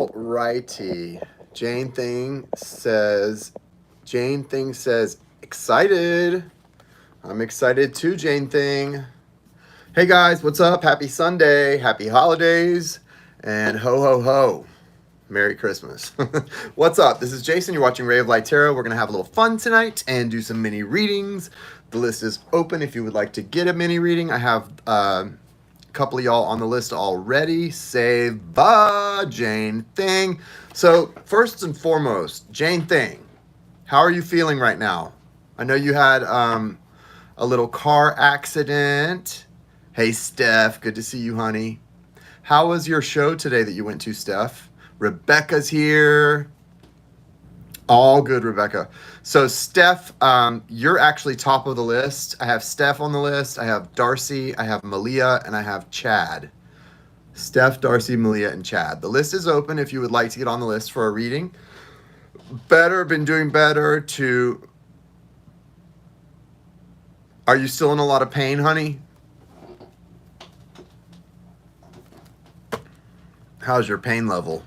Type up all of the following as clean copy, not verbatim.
All righty. Jane Thing says, excited. I'm excited too, Jane Thing. Hey guys, what's up? Happy Sunday, happy holidays, and ho ho ho. Merry Christmas. What's up? This is Jason. You're watching Ray of Light Tarot. We're going to have a little fun tonight and do some mini readings. The list is open if you would like to get a mini reading. I have a couple of y'all on the list already. Save Jane Thing. So first and foremost, Jane Thing, how are you feeling right now? I know you had a little car accident. Hey, Steph, good to see you, honey. How was your show today that you went to, Steph? Rebecca's here. All good, Rebecca. So Steph, you're actually top of the list. I have Steph on the list. I have Darcy, I have Malia, and I have Chad. Steph, Darcy, Malia, and Chad. The list is open if you would like to get on the list for a reading. Been doing better to... Are you still in a lot of pain, honey? How's your pain level?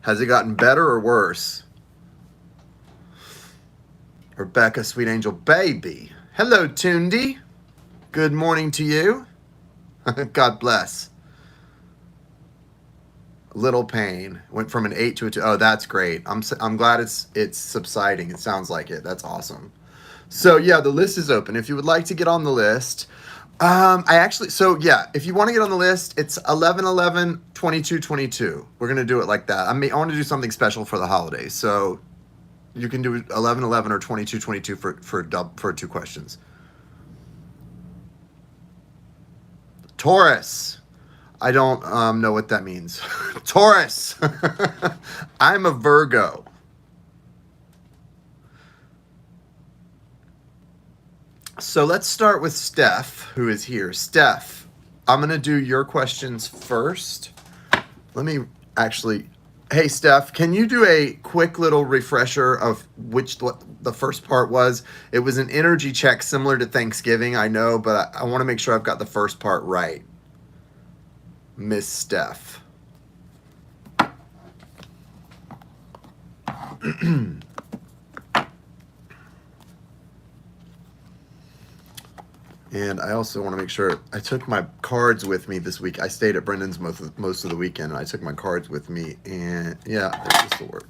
Has it gotten better or worse? Rebecca, sweet angel baby. Hello, Tundi. Good morning to you. God bless. Little pain. Went from an 8 to a 2. Oh, that's great. I'm glad it's subsiding. It sounds like it. That's awesome. So yeah, the list is open. If you would like to get on the list, if you want to get on the list, it's 11/11/22/22. We're gonna do it like that. I want to do something special for the holidays, so you can do 11/11 or 22/22 for 2 questions. Taurus. I don't know what that means. Taurus. I'm a Virgo. So let's start with Steph, who is here. Steph, I'm going to do your questions first. Let me actually... Hey, Steph, can you do a quick little refresher of what the first part was? It was an energy check similar to Thanksgiving, I know, but I want to make sure I've got the first part right. Miss Steph. And I also want to make sure I took my cards with me this week. I stayed at Brendan's most of the weekend, and I took my cards with me. And yeah, there's the sword.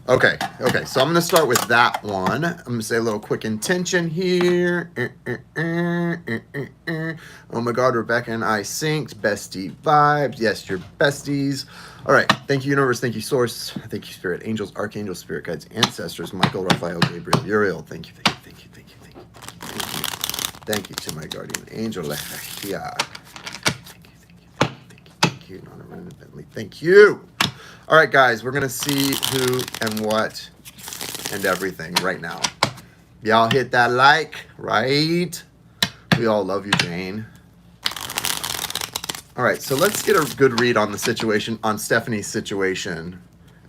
Okay. So I'm going to start with that one. I'm going to say a little quick intention here. Oh my God, Rebecca and I synced. Bestie vibes. Yes, you're besties. All right. Thank you, universe. Thank you, source. Thank you, spirit, angels, archangels, spirit guides, ancestors, Michael, Raphael, Gabriel, Uriel. Thank you. Thank you to my guardian angel. Thank you. Non-abundantly. Thank you. All right, guys, we're going to see who and what and everything right now. Y'all hit that like, right? We all love you, Jane. All right, so let's get a good read on the situation, on Stephanie's situation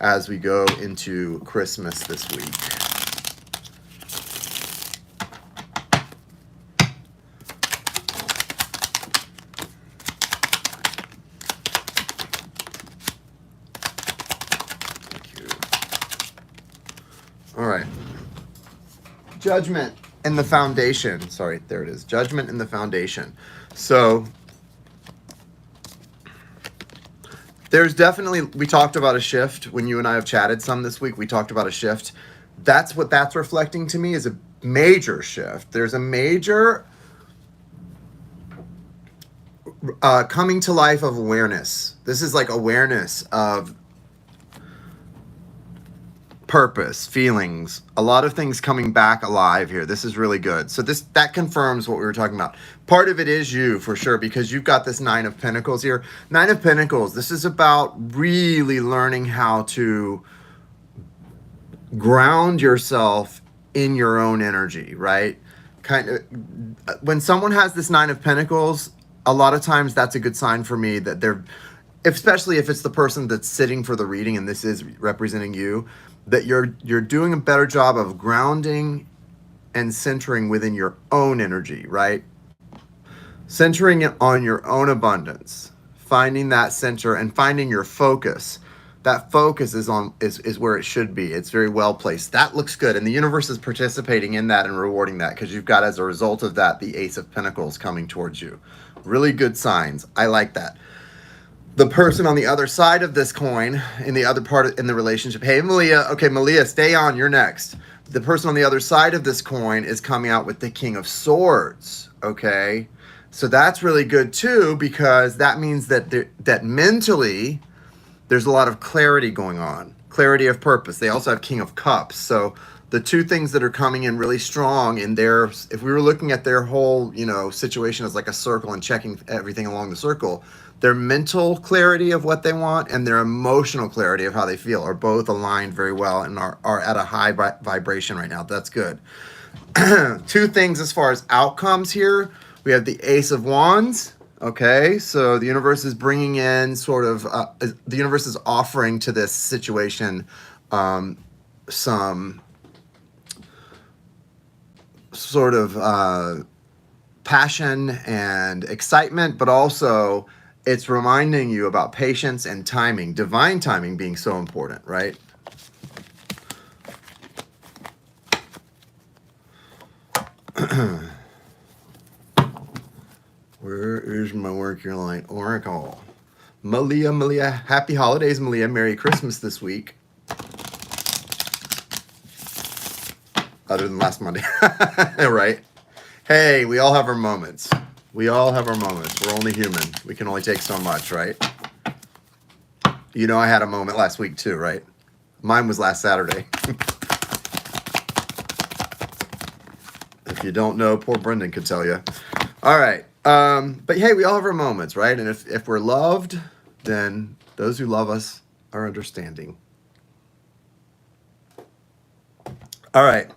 as we go into Christmas this week. All right. Judgment in the foundation. Sorry, there it is. Judgment in the foundation. So there's definitely, we talked about a shift when you and I have chatted some this week. We talked about a shift. That's what that's reflecting to me is a major shift. There's a major coming to life of awareness. This is like awareness of purpose, feelings, a lot of things coming back alive here. This is really good. So that confirms what we were talking about. Part of it is you for sure, because you've got this 9 of Pentacles here. 9 of Pentacles, this is about really learning how to ground yourself in your own energy, right? Kind of when someone has this 9 of Pentacles, a lot of times that's a good sign for me that they're, especially if it's the person that's sitting for the reading and this is representing you, that you're doing a better job of grounding and centering within your own energy, right? Centering it on your own abundance, finding that center and finding your focus. That focus is where it should be. It's very well placed. That looks good. And the universe is participating in that and rewarding that, because you've got, as a result of that, the Ace of Pentacles coming towards you. Really good signs. I like that. The person on the other side of this coin, in the other part in the relationship. Hey, Malia. Okay, Malia, stay on. You're next. The person on the other side of this coin is coming out with the King of Swords. Okay, so that's really good too, because that means that that mentally there's a lot of clarity going on, clarity of purpose. They also have King of Cups. So the two things that are coming in really strong in their, if we were looking at their whole, situation as like a circle and checking everything along the circle, their mental clarity of what they want and their emotional clarity of how they feel are both aligned very well and are at a high vibration right now. That's good. Two things as far as outcomes here. We have the Ace of Wands. Okay, so the universe is bringing in the universe is offering to this situation some sort of passion and excitement, but also it's reminding you about patience and timing, divine timing being so important, right? Where is my Work Your Light Oracle? Malia, happy holidays, Malia. Merry Christmas this week. Other than last Monday, right? Hey, we all have our moments. We're only human. We can only take so much, right? I had a moment last week too, right? Mine was last Saturday. If you don't know, poor Brendan could tell you. All right. But hey, we all have our moments, right? And if we're loved, then those who love us are understanding. All right.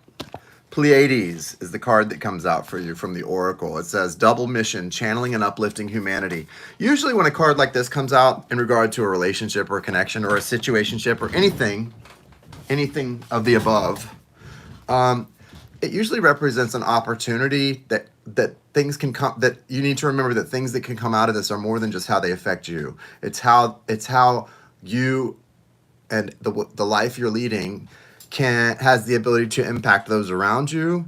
Pleiades is the card that comes out for you from the Oracle. It says double mission, channeling and uplifting humanity. Usually when a card like this comes out in regard to a relationship or a connection or a situationship or anything of the above, it usually represents an opportunity that things can come, that you need to remember that things that can come out of this are more than just how they affect you. It's how you and the life you're leading has the ability to impact those around you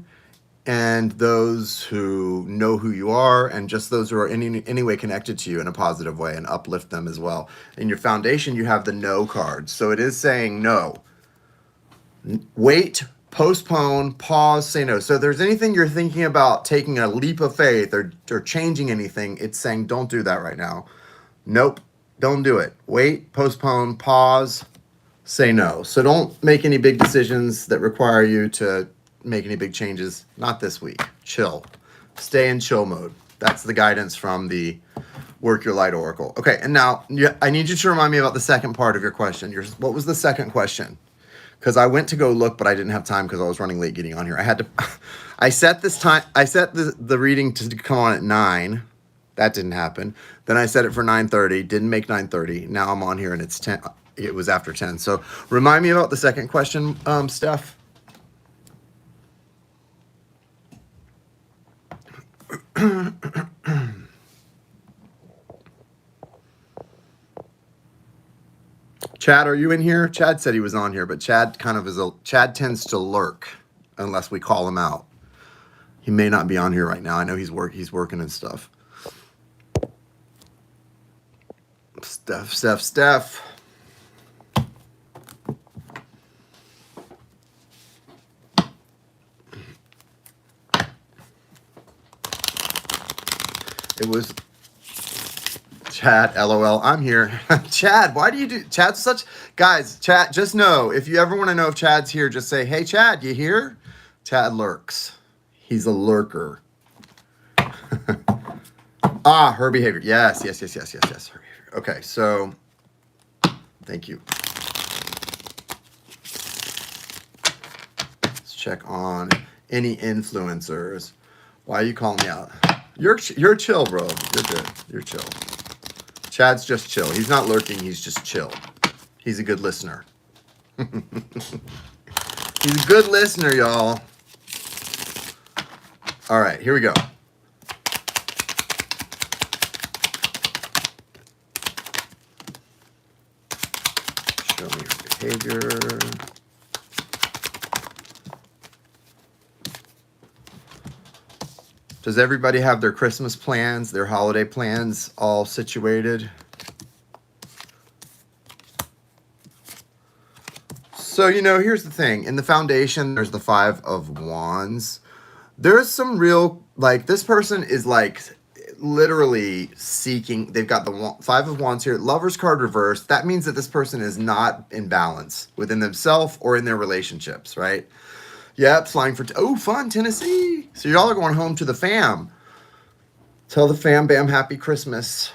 and those who know who you are, and just those who are in any way connected to you in a positive way, and uplift them as well. In your foundation, you have the no card. So it is saying no. Wait, postpone, pause, say no. So if there's anything you're thinking about taking a leap of faith or changing anything, it's saying don't do that right now. Nope, don't do it. Wait, postpone, pause, say no. So don't make any big decisions that require you to make any big changes. Not this week. Chill. Stay in chill mode. That's the guidance from the Work Your Light Oracle. Okay, and now I need you to remind me about the second part of your question. What was the second question? Because I went to go look, but I didn't have time because I was running late getting on here. I had to. I set the reading to come on at 9. That didn't happen. Then I set it for 9:30. Didn't make 9:30. Now I'm on here and it's 10. It was after 10. So remind me about the second question, Steph. Chad, are you in here? Chad said he was on here, but Chad tends to lurk unless we call him out. He may not be on here right now. I know he's working and stuff. Steph. It was Chad, LOL. I'm here. Chad, why do you do Chad's such guys? Chad, just know if you ever want to know if Chad's here, just say, "Hey, Chad, you here?" Chad lurks. He's a lurker. Her behavior. Yes. Her behavior. Okay, so thank you. Let's check on any influencers. Why are you calling me out? You're chill, bro. You're good. You're chill. Chad's just chill. He's not lurking. He's just chill. He's a good listener. He's a good listener, y'all. All right, here we go. Show me her behavior. Does everybody have their Christmas plans, their holiday plans all situated? So, here's the thing. In the foundation, there's the Five of Wands. There's some real, this person is literally seeking. They've got the Five of Wands here. Lover's card reversed. That means that this person is not in balance within themselves or in their relationships, right? Yep, flying for, fun, Tennessee. So y'all are going home to the fam. Tell the fam, bam, happy Christmas.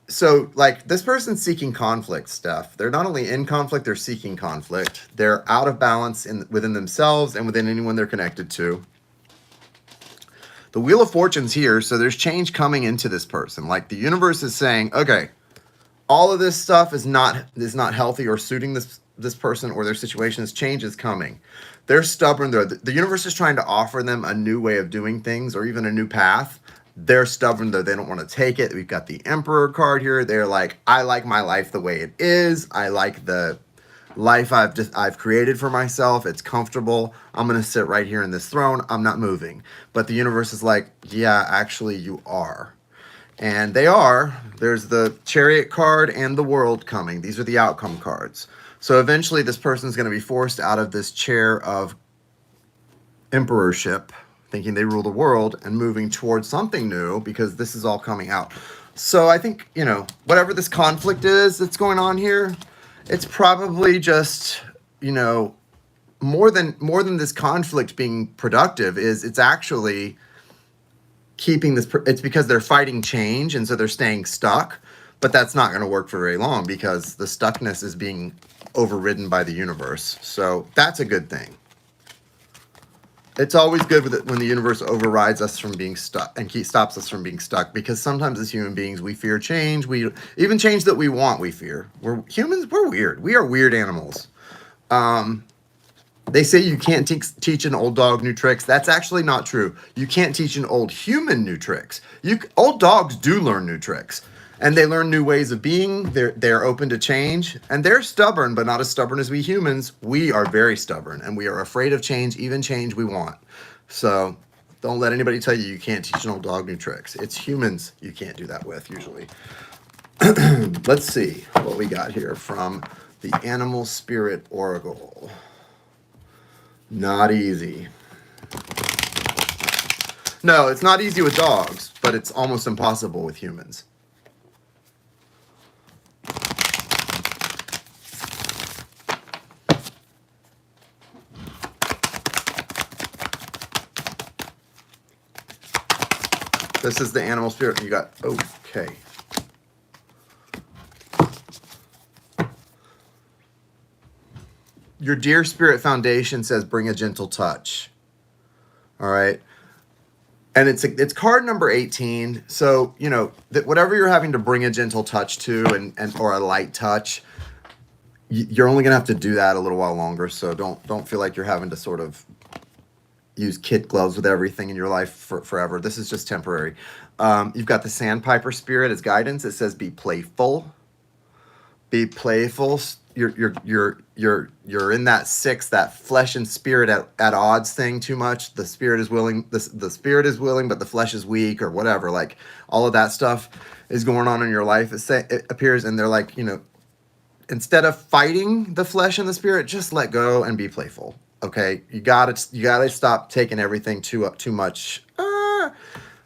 So this person's seeking conflict stuff. They're not only in conflict, they're seeking conflict. They're out of balance within themselves and within anyone they're connected to. The Wheel of Fortune's here, so there's change coming into this person. The universe is saying, okay, all of this stuff is not healthy or suiting this person or their situations. Change is coming. They're stubborn. The universe is trying to offer them a new way of doing things or even a new path. They're stubborn, though. They don't want to take it. We've got the Emperor card here. They're like, I like my life the way it is. I like the life I've created for myself. It's comfortable. I'm going to sit right here in this throne. I'm not moving. But the universe is like, yeah, actually you are. And they are. There's the Chariot card and the World coming. These are the outcome cards. So eventually this person's going to be forced out of this chair of emperorship, thinking they rule the world, and moving towards something new because this is all coming out. So I think, whatever this conflict is that's going on here, it's probably just, more than this conflict being productive it's actually keeping this, it's because they're fighting change and so they're staying stuck, but that's not going to work for very long because the stuckness is being overridden by the universe. So that's a good thing. It's always good when the universe overrides us from being stuck and stops us from being stuck, because sometimes as human beings, we fear change. Even change that we want, we fear. We're humans, we're weird. We are weird animals. They say you can't teach an old dog new tricks. That's actually not true. You can't teach an old human new tricks. Old dogs do learn new tricks. And they learn new ways of being. They're open to change. And they're stubborn, but not as stubborn as we humans. We are very stubborn. And we are afraid of change, even change we want. So don't let anybody tell you can't teach an old dog new tricks. It's humans you can't do that with, usually. Let's see what we got here from the Animal Spirit Oracle. Not easy. No, it's not easy with dogs, but it's almost impossible with humans. This is the Animal Spirit. You got, okay. Your Dear Spirit Foundation says bring a gentle touch. All right. And it's card number 18. So, that whatever you're having to bring a gentle touch to and or a light touch, you're only going to have to do that a little while longer. So don't feel like you're having to sort of use kid gloves with everything in your life forever. This is just temporary. You've got the Sandpiper Spirit as guidance. It says be playful. Be playful. You're in that that flesh and spirit at odds thing too much. The spirit is willing, the spirit is willing, but the flesh is weak, or whatever. Like all of that stuff is going on in your life. It appears, and they're like, instead of fighting the flesh and the spirit, just let go and be playful. Okay, you gotta stop taking everything too much.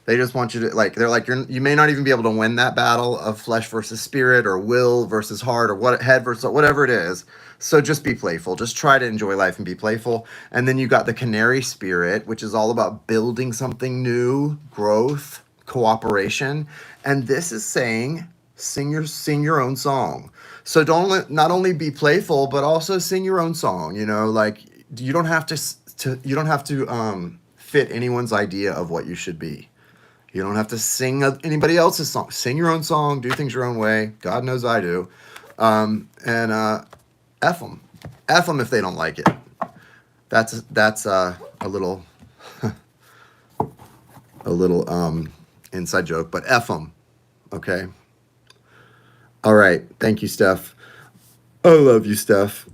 They just want you to they're like you may not even be able to win that battle of flesh versus spirit or will versus heart or head versus whatever it is. So just be playful. Just try to enjoy life and be playful. And then you got the Canary Spirit, which is all about building something new, growth, cooperation. And this is saying sing your own song. So not only be playful, but also sing your own song. You don't have to fit anyone's idea of what you should be. You don't have to sing anybody else's song. Sing your own song. Do things your own way. God knows I do. And F them. F them if they don't like it. That's a little inside joke, but F them. Okay. All right. Thank you, Steph. I love you, Steph.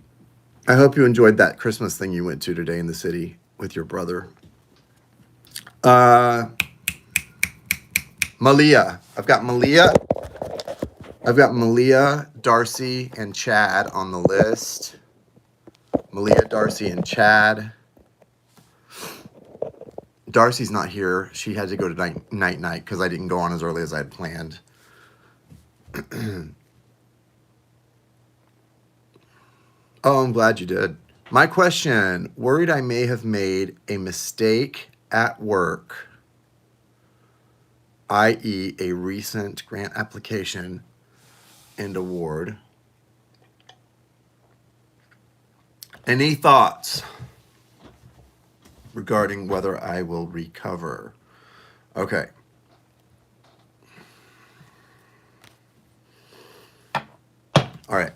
I hope you enjoyed that Christmas thing you went to today in the city with your brother. Malia. I've got Malia, Darcy, and Chad on the list. Malia, Darcy, and Chad. Darcy's not here. She had to go to night because I didn't go on as early as I had planned. Oh, I'm glad you did. My question, worried I may have made a mistake at work, i.e. a recent grant application and award. Any thoughts regarding whether I will recover? Okay. All right.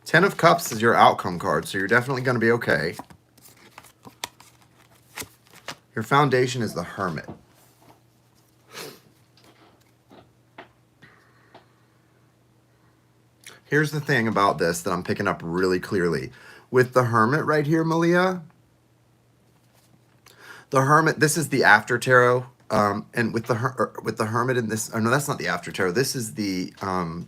Ten of Cups is your outcome card, so you're definitely going to be okay. Your foundation is the Hermit. Here's the thing about this that I'm picking up really clearly. With the Hermit right here, Malia, the Hermit, this is the After Tarot. And with the Hermit in this, oh no, that's not the After Tarot. This is the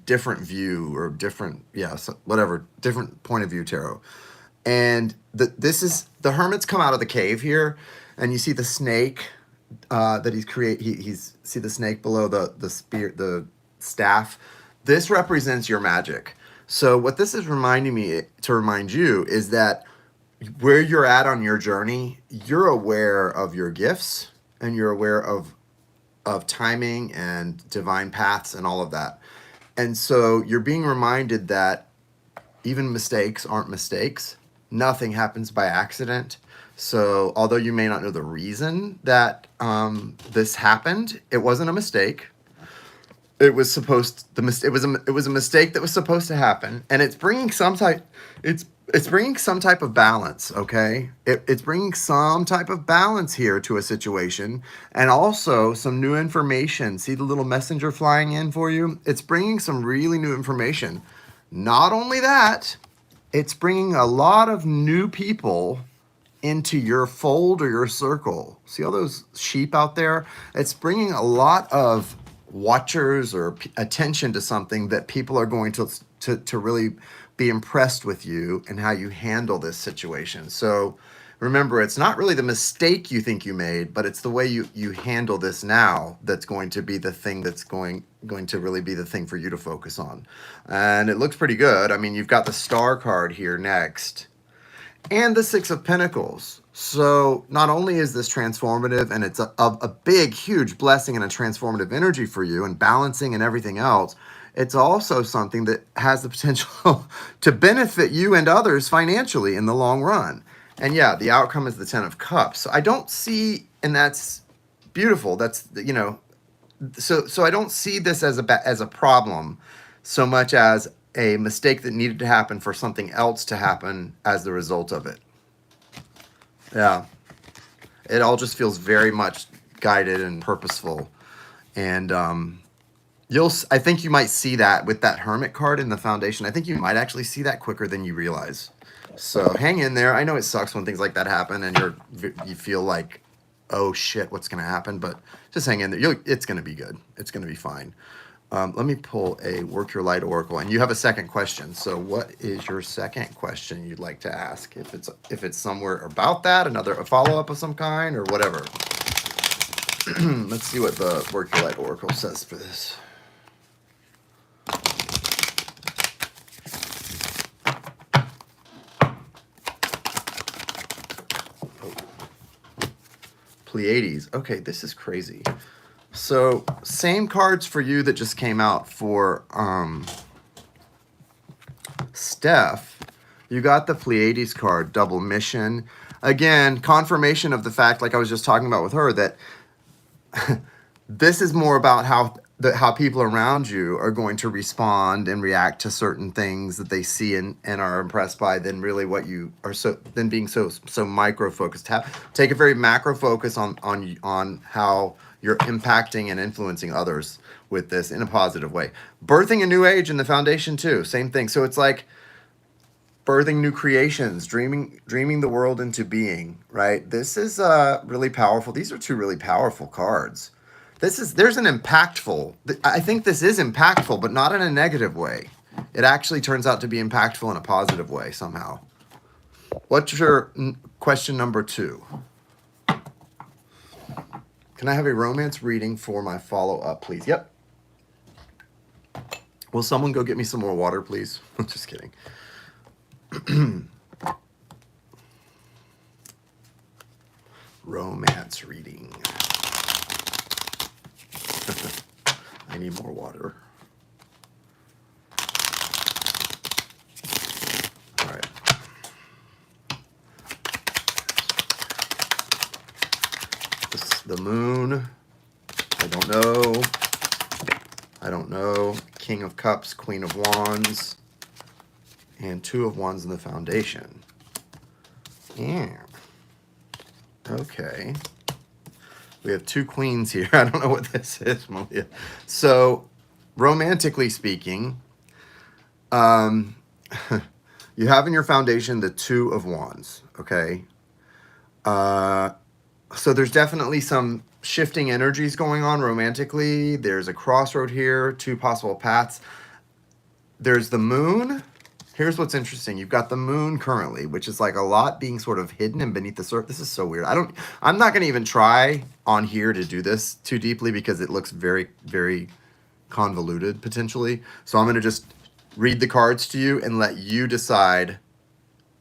different view or different, yeah, so whatever, different point of view tarot. And this is, the Hermit's come out of the cave here, and you see the snake that he's see the snake below the spear, the staff. This represents your magic. So what this is reminding me to remind you is that where you're at on your journey, you're aware of your gifts and you're aware of timing and divine paths and all of that. And so you're being reminded that even mistakes aren't mistakes. Nothing happens by accident. So although you may not know the reason that this happened, it wasn't a mistake. It was it was a mistake that was supposed to happen, and it's bringing some type of balance. Okay, it's bringing some type of balance here to a situation, and also some new information. See the little messenger flying in for you? It's bringing some really new information. Not only that, it's bringing a lot of new people into your fold or your circle. See all those sheep out there? It's bringing a lot of watchers or attention to something that people are going to really be impressed with you and how you handle this situation. So remember, it's not really the mistake you think you made, but it's the way you handle this now that's going to be the thing that's going to really be the thing for you to focus on. And it looks pretty good. I mean, you've got the Star card here next and the Six of Pentacles. So not only is this transformative and it's a big, huge blessing and a transformative energy for you and balancing and everything else, it's also something that has the potential to benefit you and others financially in the long run. And yeah, the outcome is the Ten of Cups. So I don't see, and that's beautiful. That's, you know, so I don't see this as a problem so much as a mistake that needed to happen for something else to happen as the result of it. Yeah. It all just feels very much guided and purposeful. And I think you might see that with that Hermit card in the foundation. I think you might actually see that quicker than you realize. So hang in there. I know it sucks when things like that happen and you feel like, oh shit, what's going to happen? But just hang in there. It's going to be good. It's going to be fine. Let me pull a Work Your Light Oracle, and you have a second question. So what is your second question you'd like to ask? If it's somewhere about that, a follow-up of some kind or whatever. Let's see what the Work Your Light Oracle says for this. Oh. Pleiades. Okay, this is crazy. So same cards for you that just came out for Steph. You got the Pleiades card, double mission. Again, confirmation of the fact, like I was just talking about with her, that this is more about how people around you are going to respond and react to certain things that they see and are impressed by than really what you are than being so micro focused. Take a very macro focus on how you're impacting and influencing others with this in a positive way. Birthing a new age in the foundation too, same thing. So it's like birthing new creations, dreaming the world into being, right? This is really powerful. These are two really powerful cards. There's an impactful, I think this is impactful, but not in a negative way. It actually turns out to be impactful in a positive way somehow. What's your question number 2? Can I have a romance reading for my follow-up, please? Yep. Will someone go get me some more water, please? I'm just kidding. Romance reading. I need more water. All right. This is the moon. I don't know. King of Cups, Queen of Wands, and 2 of Wands in the foundation. Yeah. Okay. We have 2 queens here. I don't know what this is, Malia. So, romantically speaking, you have in your foundation the 2 of Wands, okay? So there's definitely some shifting energies going on romantically. There's a crossroad here, 2 possible paths. There's the moon. Here's what's interesting. You've got the moon currently, which is like a lot being sort of hidden and beneath the surface. This is so weird. I'm not going to even try on here to do this too deeply because it looks very, very convoluted potentially. So I'm going to just read the cards to you and let you decide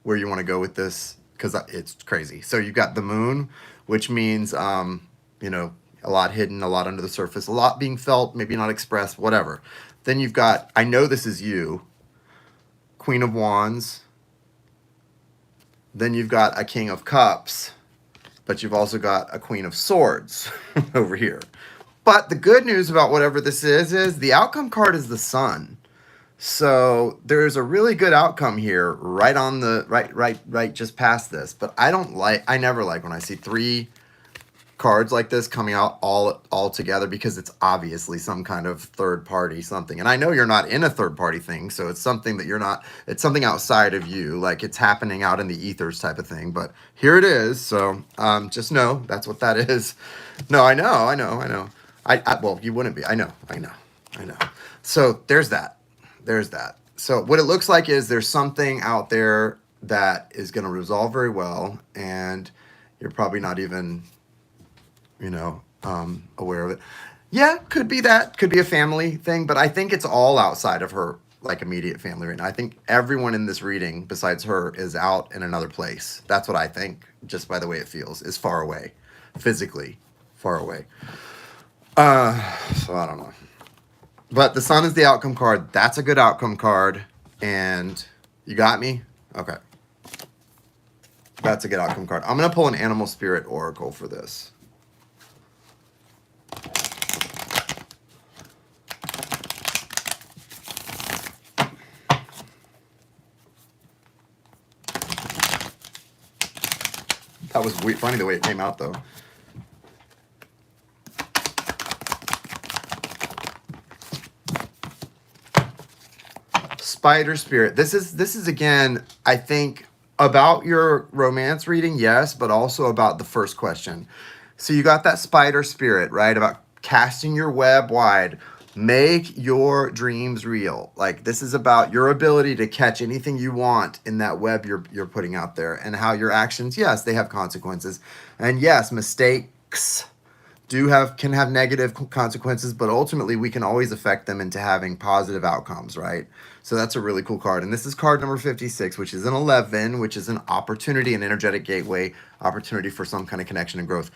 where you want to go with this because it's crazy. So you've got the moon, which means, you know, a lot hidden, a lot under the surface, a lot being felt, maybe not expressed, whatever. Then you've got, I know this is you, Queen of Wands. Then you've got a King of Cups, but you've also got a Queen of Swords over here. But the good news about whatever this is the outcome card is the Sun. So there's a really good outcome here right on the right just past this. But I never like when I see 3 cards like this coming out all together because it's obviously some kind of third party something. And I know you're not in a third party thing, so it's something that you're not, it's something outside of you, like it's happening out in the ethers type of thing. But here it is. So just know that's what that is. No, I know. Well, you wouldn't be. I know. So there's that. So what it looks like is there's something out there that is going to resolve very well, and you're probably not even, aware of it. Yeah, could be that. Could be a family thing, but I think it's all outside of her, like, immediate family right now. I think everyone in this reading, besides her, is out in another place. That's what I think, just by the way it feels, is far away. Physically far away. So I don't know. But the Sun is the outcome card. That's a good outcome card. And you got me? Okay. That's a good outcome card. I'm going to pull an Animal Spirit Oracle for this. That was funny the way it came out, though. Spider Spirit. This is again, I think, about your romance reading, yes, but also about the first question. So you got that Spider Spirit, right? About casting your web wide. Make your dreams real. Like, this is about your ability to catch anything you want in that web you're putting out there, and how your actions, yes, they have consequences. And yes, mistakes can have negative consequences, but ultimately we can always affect them into having positive outcomes, right? So that's a really cool card. And this is card number 56, which is an 11, which is an opportunity, an energetic gateway, opportunity for some kind of connection and growth.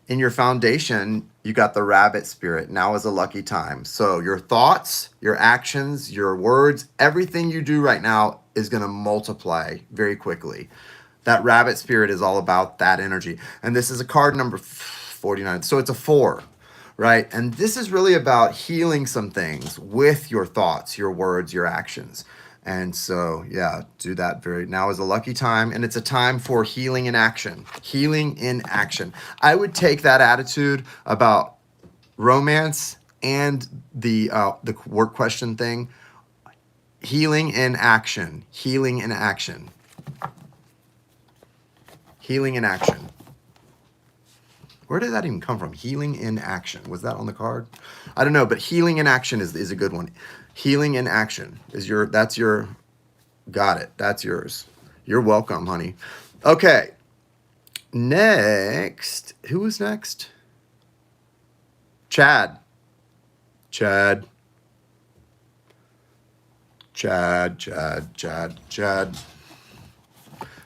in your foundation, you got the rabbit spirit. Now is a lucky time. So your thoughts, your actions, your words, everything you do right now is going to multiply very quickly. That rabbit spirit is all about that energy. And this is a card number 49. So it's a 4, right? And this is really about healing some things with your thoughts, your words, your actions. And so, yeah, do that now is a lucky time, and it's a time for healing in action. Healing in action. I would take that attitude about romance and the work question thing. Healing in action. Healing in action. Healing in action. Where did that even come from? Healing in action. Was that on the card? I don't know, but healing in action is a good one. Healing in action is got it. That's yours. You're welcome, honey. Okay. Next. Who was next? Chad. Chad.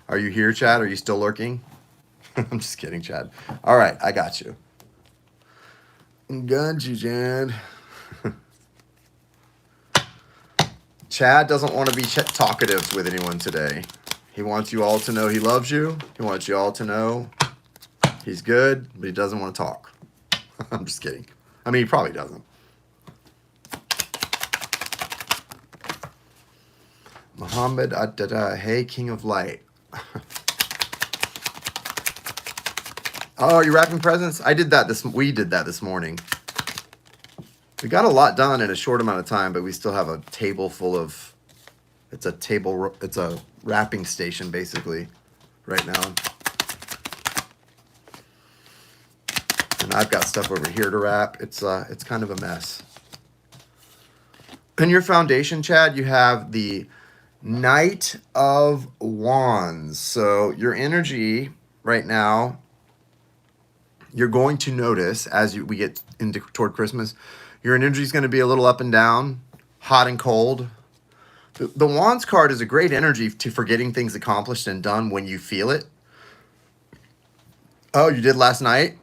Are you here, Chad? Are you still lurking? I'm just kidding, Chad. All right, I got you. Got you, Chad. Chad doesn't want to be talkative with anyone today. He wants you all to know he loves you. He wants you all to know he's good, but he doesn't want to talk. I'm just kidding. I mean, he probably doesn't. Muhammad hey, King of Light. Oh, you're wrapping presents? We did that this morning. We got a lot done in a short amount of time, but we still have a table full of, it's a wrapping station basically right now. And I've got stuff over here to wrap. It's kind of a mess. In your foundation, Chad, you have the Knight of Wands. So your energy right now, you're going to notice as we get toward Christmas, your energy is going to be a little up and down, hot and cold. The Wands card is a great energy for getting things accomplished and done when you feel it. Oh, you did last night?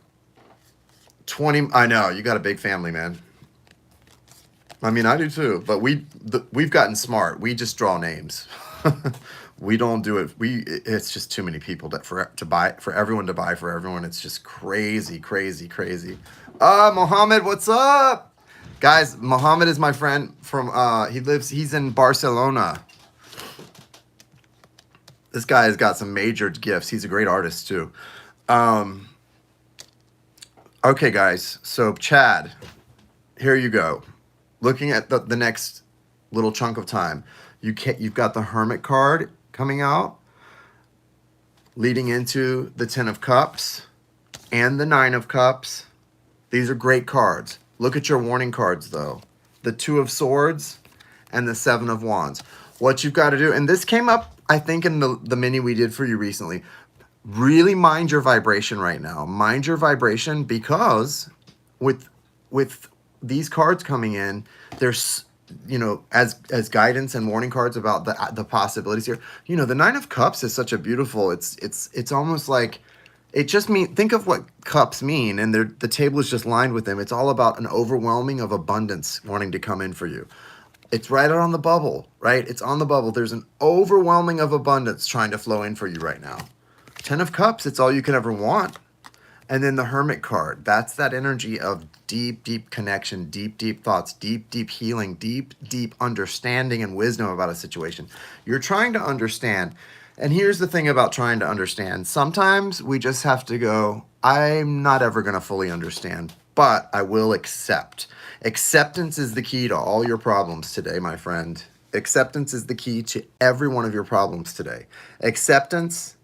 20. I know, you got a big family, man. I mean, I do too, but we've gotten smart. We just draw names. We don't do it. It's just too many people for everyone to buy for everyone. It's just crazy. Mohammed, what's up? Guys, Mohammed is my friend from he's in Barcelona. This guy has got some major gifts. He's a great artist too. Okay, guys. So Chad, here you go. Looking at the next little chunk of time, you've got the Hermit card coming out, leading into the 10 of Cups and the 9 of Cups. These are great cards. Look at your warning cards, though. The 2 of Swords and the 7 of Wands. What you've got to do, and this came up, I think, in the mini we did for you recently. Really mind your vibration right now. Mind your vibration, because with these cards coming in, there's, as guidance and warning cards about the possibilities here. The 9 of Cups is such a beautiful, it's almost like, it just think of what cups mean, and the table is just lined with them. It's all about an overwhelming of abundance wanting to come in for you. It's right on the bubble, right? It's on the bubble. There's an overwhelming of abundance trying to flow in for you right now. 10 of Cups, it's all you can ever want. And then the Hermit card, that's that energy of deep connection, deep thoughts, deep healing, deep understanding and wisdom about a situation. You're trying to understand. And here's the thing about trying to understand. Sometimes we just have to go, I'm not ever going to fully understand, but I will accept. Acceptance is the key to all your problems today, my friend. Acceptance is the key to every one of your problems today. Acceptance,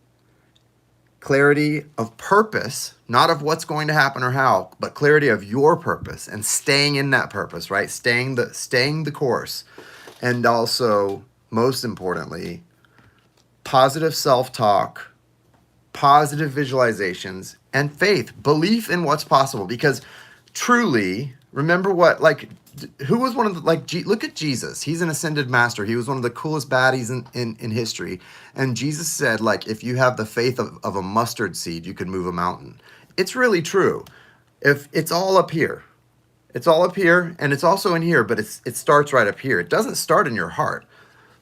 clarity of purpose, not of what's going to happen or how, but clarity of your purpose and staying in that purpose, right? Staying the course. And also, most importantly, positive self-talk, positive visualizations, and faith, belief in what's possible. Because truly, remember who was one of the, look at Jesus. He's an ascended master. He was one of the coolest baddies in history. And Jesus said, if you have the faith of a mustard seed, you could move a mountain. it's really true. If it's all up here, it's all up here, and it's also in here, but it starts right up here. It doesn't start in your heart.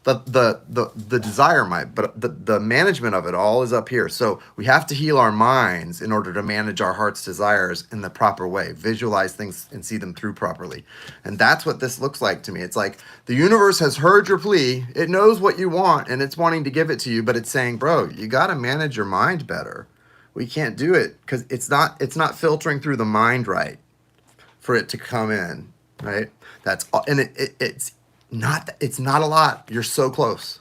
The desire might, but the management of it all is up here. So we have to heal our minds in order to manage our heart's desires in the proper way, visualize things and see them through properly. And that's what this looks like to me. It's like the universe has heard your plea, it knows what you want, and it's wanting to give it to you, but it's saying, bro, you got to manage your mind better. We can't do it because it's not filtering through the mind right for it to come in, right? That's and it's not a lot. You're so close.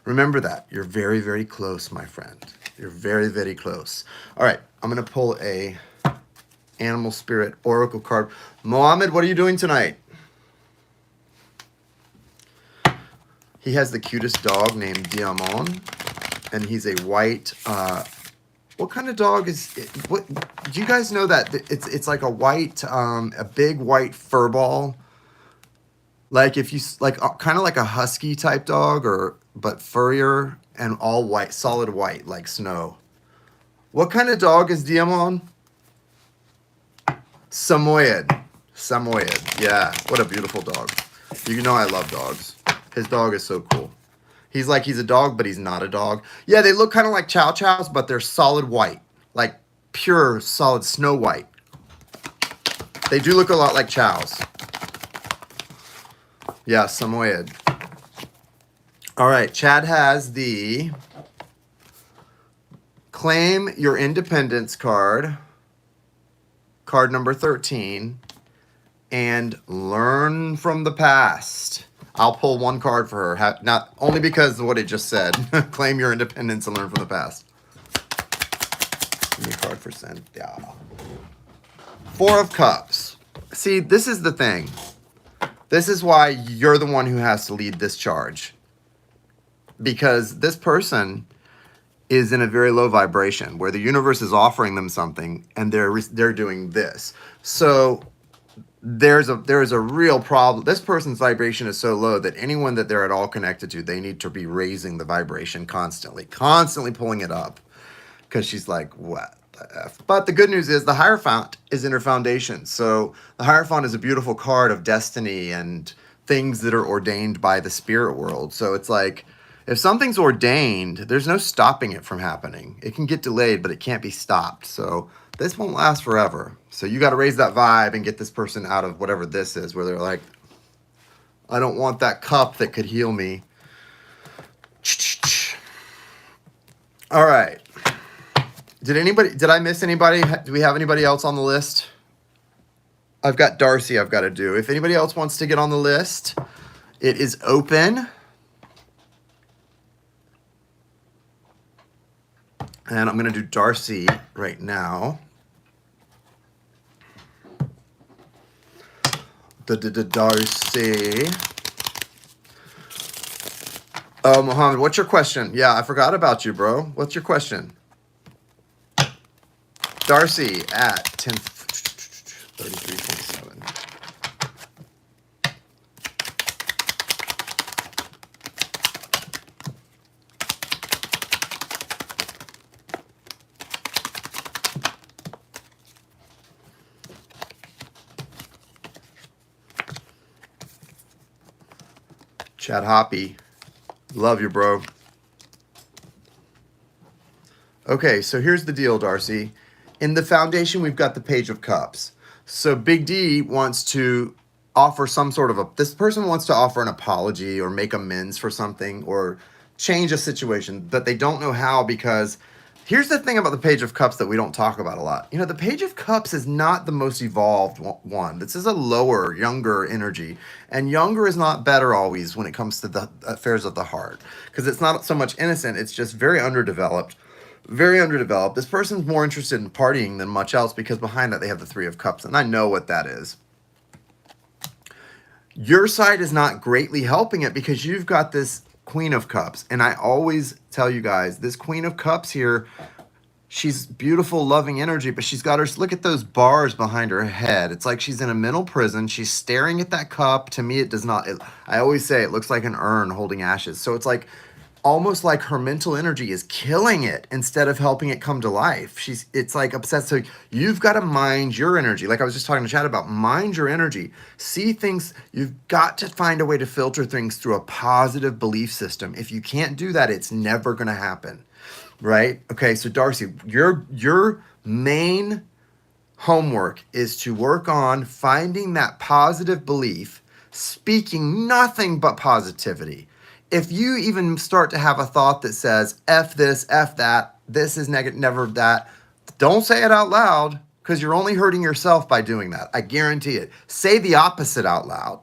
Remember that. You're very, very close, my friend. You're very, very close. All right, I'm gonna pull a animal spirit oracle card. Mohammed, what are you doing tonight? He has the cutest dog named Diamond, and he's a white. What kind of dog is it? What do you guys know that it's like a white, a big white fur ball? Like if you like kind of like a husky type dog but furrier and all white, solid white like snow. What kind of dog is Diamond? Samoyed. Samoyed. Yeah, what a beautiful dog. You know I love dogs. His dog is so cool. He's a dog, but he's not a dog. Yeah, they look kind of like Chow Chows, but they're solid white. Like pure solid snow white. They do look a lot like Chows. Yeah, Samoyed. All right, Chad has the Claim Your Independence card, card number 13, and Learn from the Past. I'll pull one card for her, not only because of what it just said. Claim your independence and learn from the past. Give me a card for Cynthia. Four of Cups. See, this is the thing. This is why you're the one who has to lead this charge. Because this person is in a very low vibration where the universe is offering them something and they're doing this. So there's a real problem. This person's vibration is so low that anyone that they're at all connected to, they need to be raising the vibration constantly pulling it up. Because she's like, what? But the good news is the Hierophant is in her foundation. So the Hierophant is a beautiful card of destiny and things that are ordained by the spirit world. So it's like, if something's ordained, there's no stopping it from happening. It can get delayed, but it can't be stopped. So this won't last forever. So you got to raise that vibe and get this person out of whatever this is, where they're like, I don't want that cup that could heal me. All right. Did I miss anybody? Do we have anybody else on the list? I've got Darcy I've got to do. If anybody else wants to get on the list, it is open. And I'm going to do Darcy right now. Darcy. Oh, Mohammed, what's your question? Yeah, I forgot about you, bro. What's your question? Darcy at 10:33:27. Chad Hoppy. Love you, bro. Okay, so here's the deal, Darcy. In the foundation, we've got the Page of Cups. So Big D wants to offer some sort of this person wants to offer an apology or make amends for something or change a situation, but they don't know how because here's the thing about the Page of Cups that we don't talk about a lot. You know, the Page of Cups is not the most evolved one. This is a lower, younger energy. And younger is not better always when it comes to the affairs of the heart. Because it's not so much innocent, it's just very underdeveloped. Very underdeveloped. This person's more interested in partying than much else because behind that they have the Three of Cups. And I know what that is. Your side is not greatly helping it because you've got this Queen of Cups. And I always tell you guys, this Queen of Cups here, she's beautiful, loving energy, but she's got her, look at those bars behind her head. It's like she's in a mental prison. She's staring at that cup. To me, it does not, I always say it looks like an urn holding ashes. So it's like almost like her mental energy is killing it instead of helping it come to life. It's like obsessed. So you've got to mind your energy. Like I was just talking to Chad about, mind your energy. See things, you've got to find a way to filter things through a positive belief system. If you can't do that, it's never going to happen. Right? Okay, so Darcy, your main homework is to work on finding that positive belief, speaking nothing but positivity. If you even start to have a thought that says, F this, F that, this is negative, never that, don't say it out loud, because you're only hurting yourself by doing that. I guarantee it. Say the opposite out loud.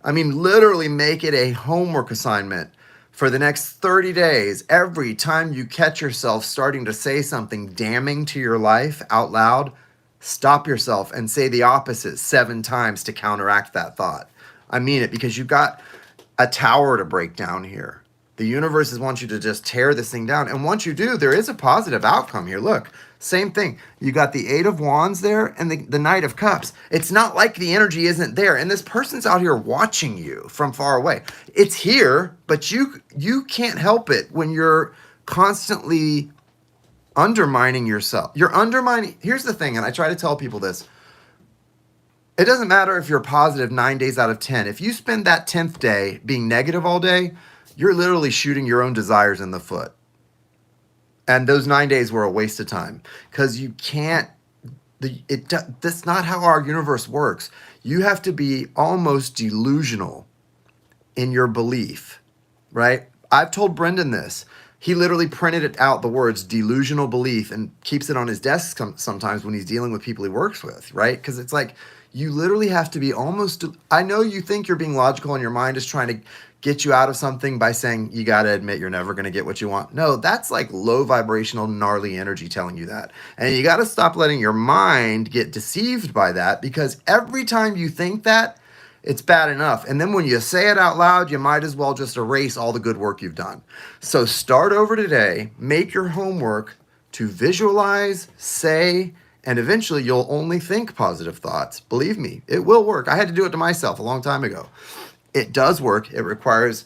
I mean, literally make it a homework assignment for the next 30 days. Every time you catch yourself starting to say something damning to your life out loud, stop yourself and say the opposite 7 times to counteract that thought. I mean it, because you've got a tower to break down here. The universe wants you to just tear this thing down. And once you do, there is a positive outcome here. Look, same thing. You got the 8 of Wands there and the Knight of Cups. It's not like the energy isn't there. And this person's out here watching you from far away. It's here, but you can't help it when you're constantly undermining yourself. You're undermining. Here's the thing, and I try to tell people this. It doesn't matter if you're positive 9 days out of 10. If you spend that 10th day being negative all day, you're literally shooting your own desires in the foot. And those 9 days were a waste of time, because you can't, that's not how our universe works. You have to be almost delusional in your belief, right? I've told Brendan this. He literally printed it out, the words delusional belief, and keeps it on his desk sometimes when he's dealing with people he works with, right? Because it's like, you literally have to be almost, I know you think you're being logical and your mind is trying to get you out of something by saying, you got to admit you're never going to get what you want. No, that's like low vibrational, gnarly energy telling you that. And you got to stop letting your mind get deceived by that, because every time you think that, it's bad enough. And then when you say it out loud, you might as well just erase all the good work you've done. So start over today, make your homework to visualize, say, and eventually you'll only think positive thoughts. Believe me, it will work. I had to do it to myself a long time ago. It does work. It requires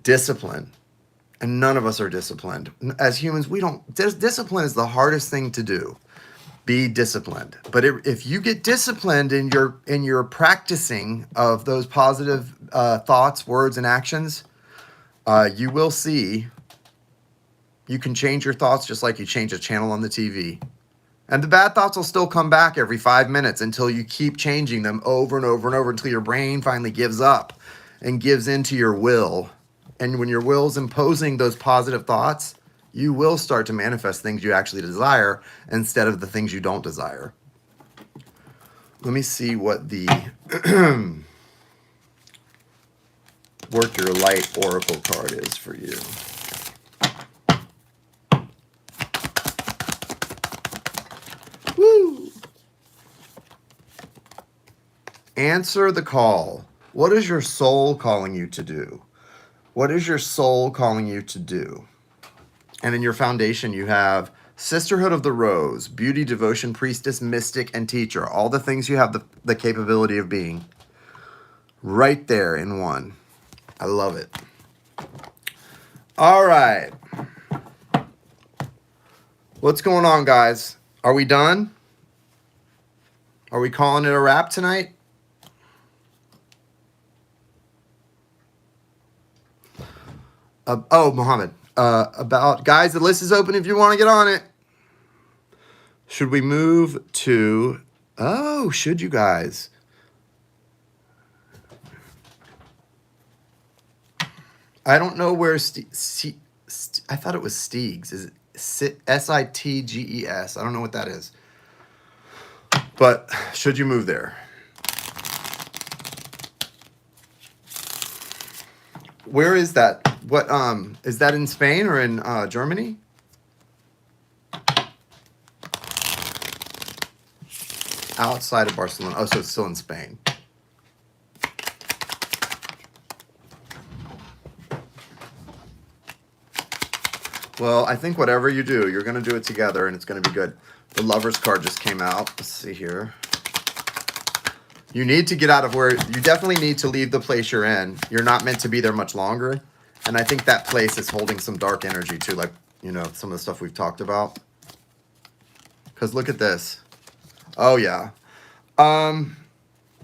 discipline. And none of us are disciplined. As humans, we don't. Discipline is the hardest thing to do. Be disciplined. But if you get disciplined in your practicing of those positive thoughts, words, and actions, you will see you can change your thoughts just like you change a channel on the TV. And the bad thoughts will still come back every 5 minutes until you keep changing them over and over and over until your brain finally gives up and gives into your will. And when your will's imposing those positive thoughts, you will start to manifest things you actually desire instead of the things you don't desire. Let me see what the Work Your Light Oracle card is for you. Woo! Answer the call. What is your soul calling you to do? What is your soul calling you to do? And in your foundation, you have Sisterhood of the Rose, Beauty, Devotion, Priestess, Mystic, and Teacher. All the things you have the capability of being. Right there in one. I love it. All right. What's going on, guys? Are we done? Are we calling it a wrap tonight? Mohammed. About, guys, the list is open if you want to get on it. Should we move to, should you guys? I don't know where I thought it was Steegs. Is it Sitges? I don't know what that is. But should you move there? Where is that? What is that in Spain or in Germany? Outside of Barcelona. Oh, so it's still in Spain. Well, I think whatever you do, you're going to do it together and it's going to be good. The Lover's card just came out. Let's see here. You need to get out of where, you definitely need to leave the place you're in. You're not meant to be there much longer. And I think that place is holding some dark energy too, like, you know, some of the stuff we've talked about. Because look at this. Oh, yeah.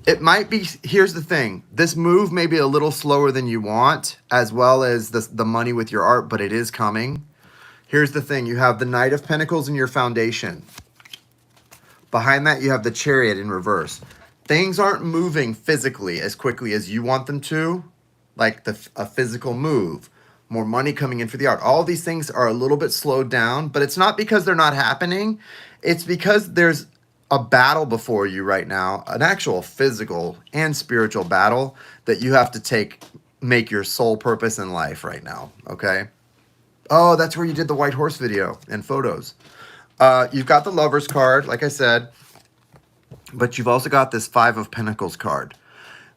It might be, here's the thing. This move may be a little slower than you want, as well as the money with your art, but it is coming. Here's the thing. You have the Knight of Pentacles in your foundation. Behind that, you have the Chariot in reverse. Things aren't moving physically as quickly as you want them to, like a physical move. More money coming in for the art. All these things are a little bit slowed down, but it's not because they're not happening. It's because there's a battle before you right now, an actual physical and spiritual battle that you have to make your sole purpose in life right now, okay? Oh, that's where you did the white horse video and photos. You've got the Lover's card, like I said, but you've also got this Five of Pentacles card.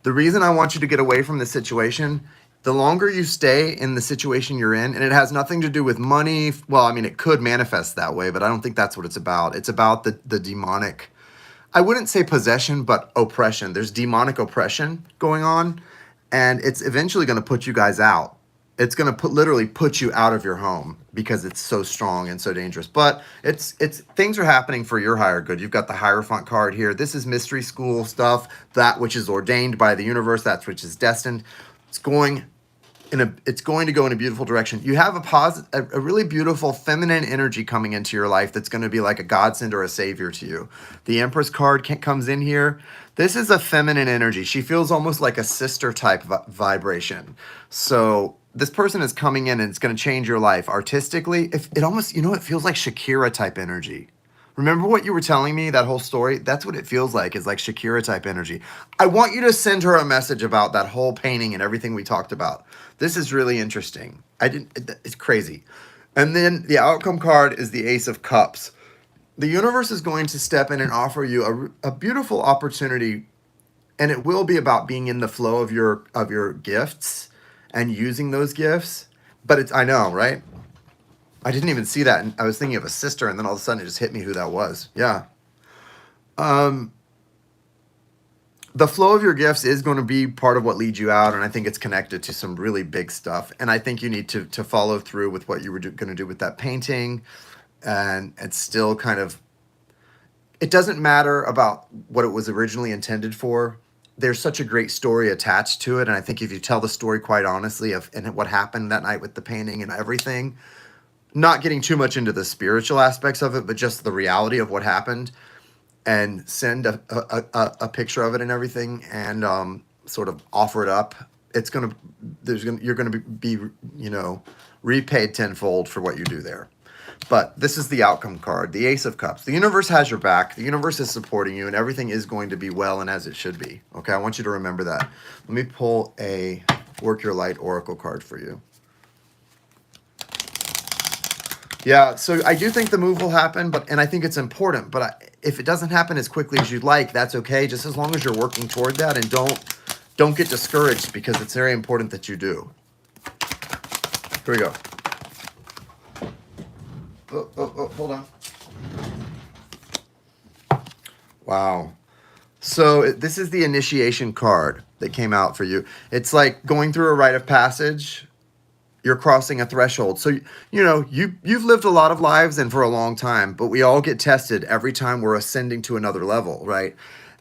The reason I want you to get away from this situation, the longer you stay in the situation you're in, and it has nothing to do with money. Well, I mean, it could manifest that way, but I don't think that's what it's about. It's about the demonic, I wouldn't say possession, but oppression. There's demonic oppression going on, and it's eventually going to put you guys out. It's going to literally put you out of your home because it's so strong and so dangerous. But it's things are happening for your higher good. You've got the Hierophant card here. This is mystery school stuff, that which is ordained by the universe, that which is destined. It's going to go in a beautiful direction. You have a really beautiful feminine energy coming into your life that's going to be like a godsend or a savior to you. The Empress card comes in here. This is a feminine energy. She feels almost like a sister type vibration. So this person is coming in and it's going to change your life artistically. If it almost, it feels like Shakira type energy. Remember what you were telling me, that whole story? That's what it feels like, is like Shakira type energy. I want you to send her a message about that whole painting and everything we talked about. This is really interesting. It's crazy. And then the outcome card is the Ace of Cups. The universe is going to step in and offer you a beautiful opportunity, and it will be about being in the flow of your gifts and using those gifts. But I know, right? I didn't even see that. And I was thinking of a sister, and then all of a sudden it just hit me who that was. Yeah. The flow of your gifts is going to be part of what leads you out, and I think it's connected to some really big stuff. And I think you need to follow through with what you were going to do with that painting. And it's still kind of, it doesn't matter about what it was originally intended for. There's such a great story attached to it. And I think if you tell the story quite honestly and what happened that night with the painting and everything, not getting too much into the spiritual aspects of it, but just the reality of what happened, and send a picture of it and everything, and sort of offer it up, you're gonna be repaid tenfold for what you do there. But this is the outcome card, the Ace of Cups. The universe has your back. The universe is supporting you, and everything is going to be well and as it should be. Okay, I want you to remember that. Let me pull a Work Your Light Oracle card for you. Yeah, so I do think the move will happen, and I think it's important. But if it doesn't happen as quickly as you'd like, that's okay. Just as long as you're working toward that, and don't get discouraged, because it's very important that you do. Here we go. Oh, hold on. Wow. So this is the initiation card that came out for you. It's like going through a rite of passage. You're crossing a threshold. So, you've lived a lot of lives and for a long time, but we all get tested every time we're ascending to another level, right?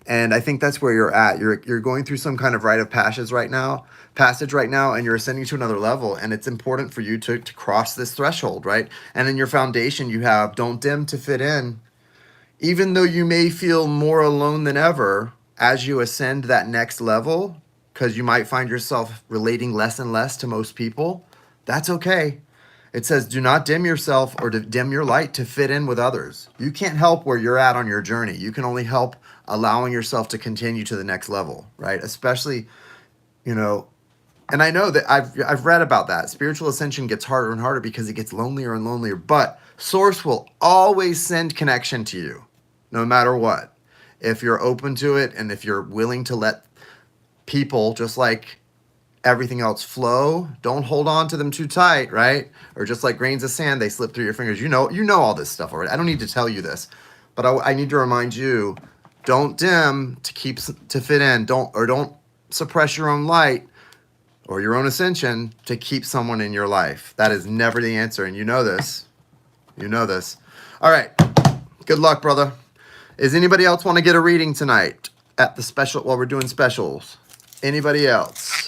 And I think that's where you're at. You're going through some kind of rite of passage right now, and you're ascending to another level, and it's important for you to cross this threshold, right? And in your foundation, you have don't dim to fit in. Even though you may feel more alone than ever as you ascend that next level, because you might find yourself relating less and less to most people, that's okay. It says, do not dim yourself or to dim your light to fit in with others. You can't help where you're at on your journey. You can only help allowing yourself to continue to the next level, right? Especially, and I know that I've read about that. Spiritual ascension gets harder and harder because it gets lonelier and lonelier, but Source will always send connection to you, no matter what. If you're open to it, and if you're willing to let people, just like everything else, flow, don't hold on to them too tight, right? Or just like grains of sand, they slip through your fingers. You know all this stuff already. I don't need to tell you this, but I need to remind you, don't dim to fit in. Don't suppress your own light or your own ascension to keep someone in your life. That is never the answer, and you know this. You know this. All right. Good luck, brother. Is anybody else want to get a reading tonight at the special while we're doing specials? Anybody else?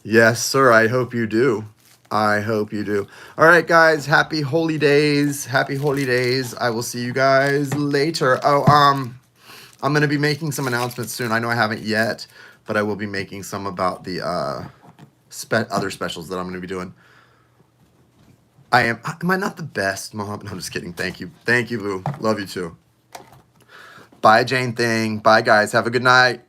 Yes, sir. I hope you do. I hope you do. All right, guys. Happy holy days. Happy holy days. I will see you guys later. Oh, I'm going to be making some announcements soon. I know I haven't yet, but I will be making some about the other specials that I'm going to be doing. Am I not the best, Mom? No, I'm just kidding. Thank you. Thank you, Lou. Love you too. Bye, Jane Thing. Bye, guys. Have a good night.